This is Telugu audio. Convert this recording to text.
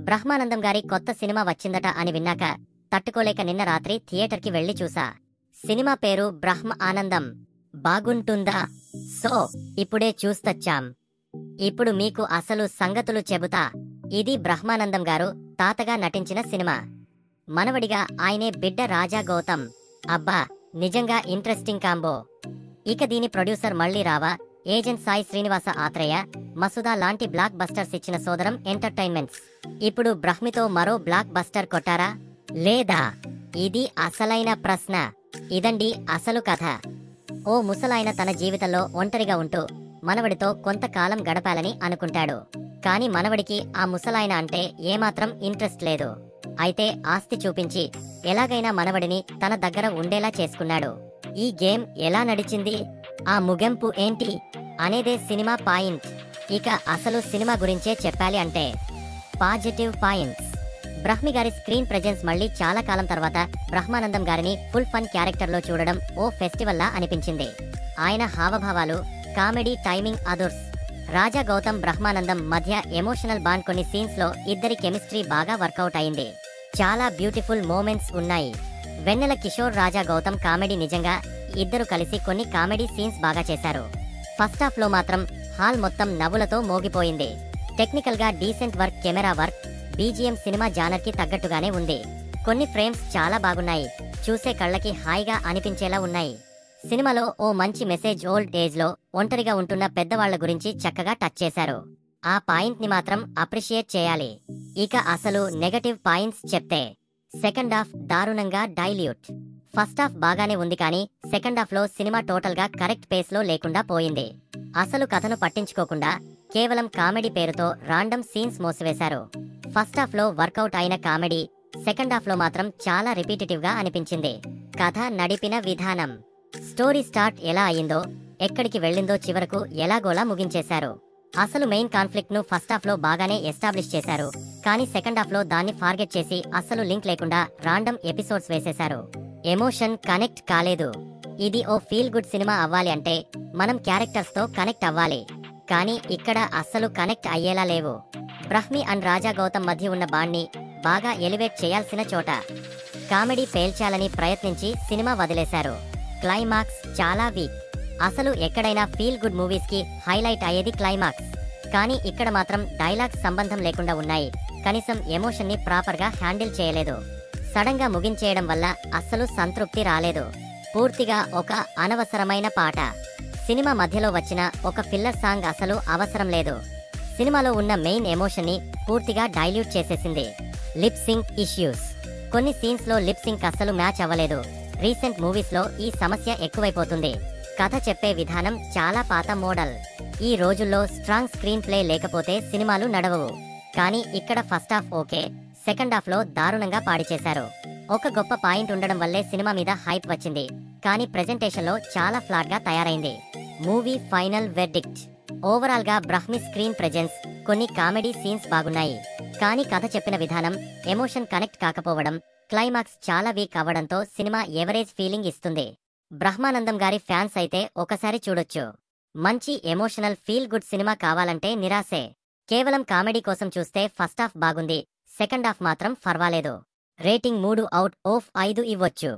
బ్రహ్మానందం గారి కొత్త సినిమా వచ్చిందట అని విన్నాక తట్టుకోలేక నిన్న రాత్రి థియేటర్కి వెళ్లి చూసా. సినిమా పేరు బ్రహ్మ ఆనందం. బాగుంటుందా? సో ఇప్పుడే చూస్తొచ్చాం. ఇప్పుడు మీకు అసలు సంగతులు చెబుతా. ఇది బ్రహ్మానందం గారు తాతగా నటించిన సినిమా. మనవడిగా ఆయనే బిడ్డ రాజా గౌతమ్. అబ్బా, నిజంగా ఇంట్రెస్టింగ్ కాంబో. ఇక దీని ప్రొడ్యూసర్ మళ్ళీ రావా, ఏజెంట్ సాయి శ్రీనివాస ఆత్రేయ, మసుదా లాంటి బ్లాక్ బస్టర్స్ ఇచ్చిన సోదరం ఎంటర్టైన్మెంట్స్ ఇప్పుడు బ్రహ్మితో మరో బ్లాక్ బస్టర్ కొట్టారా లేదా? ఇది అసలైన ప్రశ్న. ఇదండి అసలు కథ. ఓ ముసలాయన తన జీవితంలో ఒంటరిగా ఉంటూ మనవడితో కొంతకాలం గడపాలని అనుకుంటాడు. కాని మనవడికి ఆ ముసలాయన అంటే ఏమాత్రం ఇంట్రెస్ట్ లేదు. అయితే ఆస్తి చూపించి ఎలాగైనా మనవడిని తన దగ్గర ఉండేలా చేసుకున్నాడు. ఈ గేమ్ ఎలా నడిచింది, ఆ ముగింపు ఏంటి అనేదే సినిమా పాయింట్. ఇక అసలు సినిమా గురించే చెప్పాలి అంటే పాజిటివ్ పాయింట్స్. బ్రహ్మి గారి స్క్రీన్ ప్రెజెన్స్ మళ్ళీ చాలా కాలం తర్వాత బ్రహ్మానందం గారిని ఫుల్ ఫన్ క్యారెక్టర్లో చూడడం ఓ ఫెస్టివల్లా అనిపించింది. ఆయన హావభావాలు, కామెడీ టైమింగ్ అదుర్స్. రాజా గౌతమ్ బ్రహ్మానందం మధ్య ఎమోషనల్ బాండ్, కొన్ని సీన్స్ లో ఇద్దరి కెమిస్ట్రీ బాగా వర్కౌట్ అయింది. చాలా బ్యూటిఫుల్ మూమెంట్స్ ఉన్నాయి. వెన్నెల కిషోర్ రాజా గౌతమ్ కామెడీ, నిజంగా ఇద్దరు కలిసి కొన్ని కామెడీ సీన్స్ బాగా చేశారు. ఫస్ట్ హాఫ్ లో మాత్రం హాల్ మొత్తం నవ్వులతో మోగిపోయింది. టెక్నికల్ గా decent work, camera work, BGM cinema genre కి తగ్గట్టుగానే ఉంది. కొన్ని ఫ్రేమ్స్ చాలా బాగున్నాయి, చూసే కళ్ళకి హాయిగా అనిపించేలా ఉన్నాయి. సినిమాలో ఓ మంచి మెసేజ్, ఓల్డ్ ఏజ్ లో ఒంటరిగా ఉంటున్న పెద్దవాళ్ల గురించి చక్కగా టచ్ చేశారు. ఆ పాయింట్ ని మాత్రం అప్రిషియేట్ చేయాలి. ఇక అసలు నెగటివ్ పాయింట్స్ చెప్తే, సెకండ్ హాఫ్ దారుణంగా డైల్యూట్. ఫస్ట్ హాఫ్ బాగానే ఉంది, కానీ సెకండ్ హాఫ్ లో సినిమా టోటల్ గా కరెక్ట్ పేస్ లో లేకుండా పోయింది. అసలు కథను పట్టించుకోకుండా కేవలం కామెడీ పేరుతో రాండమ్ సీన్స్ మోసివేశారు. ఫస్ట్ హాఫ్ లో వర్కౌట్ అయిన కామెడీ సెకండ్ హాఫ్ లో మాత్రం చాలా రిపీటేటివ్ గా అనిపించింది. కథ నడిపిన విధానం, స్టోరీ స్టార్ట్ ఎలా అయిందో ఎక్కడికి వెళ్ళిందో చివరకు ఎలాగోలా ముగించేశారు. అసలు మెయిన్ కాన్ఫ్లిక్ట్ ను ఫస్ట్ హాఫ్ లో బాగానే ఎస్టాబ్లిష్ చేశారు, కానీ సెకండ్ హాఫ్ లో దాన్ని ఫార్గెట్ చేసి అస్సలు లింక్ లేకుండా రాండమ్ ఎపిసోడ్స్ వేసేశారు. ఎమోషన్ కనెక్ట్ కాలేదు. ఇది ఓ ఫీల్ గుడ్ సినిమా అవ్వాలి అంటే మనం క్యారెక్టర్స్ తో కనెక్ట్ అవ్వాలి, కానీ ఇక్కడ అస్సలు కనెక్ట్ అయ్యేలా లేవు. బ్రహ్మి అండ్ రాజా గౌతమ్ మధ్య ఉన్న బాండ్ ని బాగా ఎలివేట్ చేయాల్సిన చోట కామెడీ పేల్చాలని ప్రయత్నించి సినిమా వదిలేశారు. క్లైమాక్స్ చాలా వీక్. అసలు ఎక్కడైనా ఫీల్ గుడ్ మూవీస్ కి హైలైట్ అయ్యేది క్లైమాక్స్, కానీ ఇక్కడ మాత్రం డైలాగ్స్ సంబంధం లేకుండా ఉన్నాయి. కనీసం ఎమోషన్ ని ప్రాపర్ గా హ్యాండిల్ చేయలేదు. సడన్ గా ముగించేయడం వల్ల అస్సలు సంతృప్తి రాలేదు. పూర్తిగా ఒక అనవసరమైన పాట. సినిమా మధ్యలో వచ్చిన ఒక ఫిల్లర్ సాంగ్ అసలు అవసరం లేదు. సినిమాలో ఉన్న మెయిన్ ఎమోషన్ ని పూర్తిగా డైల్యూట్ చేసేసింది. Lip sync issues. కొన్ని సీన్స్ లో లిప్ సింక్ అస్సలు మ్యాచ్ అవ్వలేదు. రీసెంట్ మూవీస్ లో ఈ సమస్య ఎక్కువైపోతుంది. కథ చెప్పే విధానం చాలా పాత మోడల్. ఈ రోజుల్లో స్ట్రాంగ్ స్క్రీన్ ప్లే లేకపోతే సినిమాలు నడవవు. కానీ ఇక్కడ first half okay, second half లో దారుణంగా పాడి చేశారు. ఒక గొప్ప పాయింట్ ఉండడం వల్లే సినిమా మీద హైప్ వచ్చింది, కానీ ప్రెజెంటేషన్ లో చాలా ఫ్లాట్ గా తయారైంది. Movie final verdict. ఓవరాల్ గా బ్రహ్మి స్క్రీన్ ప్రెజెన్స్, కొన్ని కామెడీ సీన్స్ బాగున్నాయి, కానీ కథ చెప్పిన విధానం, ఎమోషన్ కనెక్ట్ కాకపోవడం, క్లైమాక్స్ చాలా వీక్ అవ్వడంతో సినిమా ఎవరేజ్ ఫీలింగ్ ఇస్తుంది. బ్రహ్మానందం గారి ఫ్యాన్స్ అయితే ఒకసారి చూడొచ్చు. మంచి ఎమోషనల్ ఫీల్ గుడ్ సినిమా కావాలంటే నిరాశే. కేవలం కామెడీ కోసం చూస్తే ఫస్ట్ హాఫ్ బాగుంది, సెకండ్ హాఫ్ మాత్రం పర్వాలేదు. రేటింగ్ 3/5 ఇవ్వొచ్చు.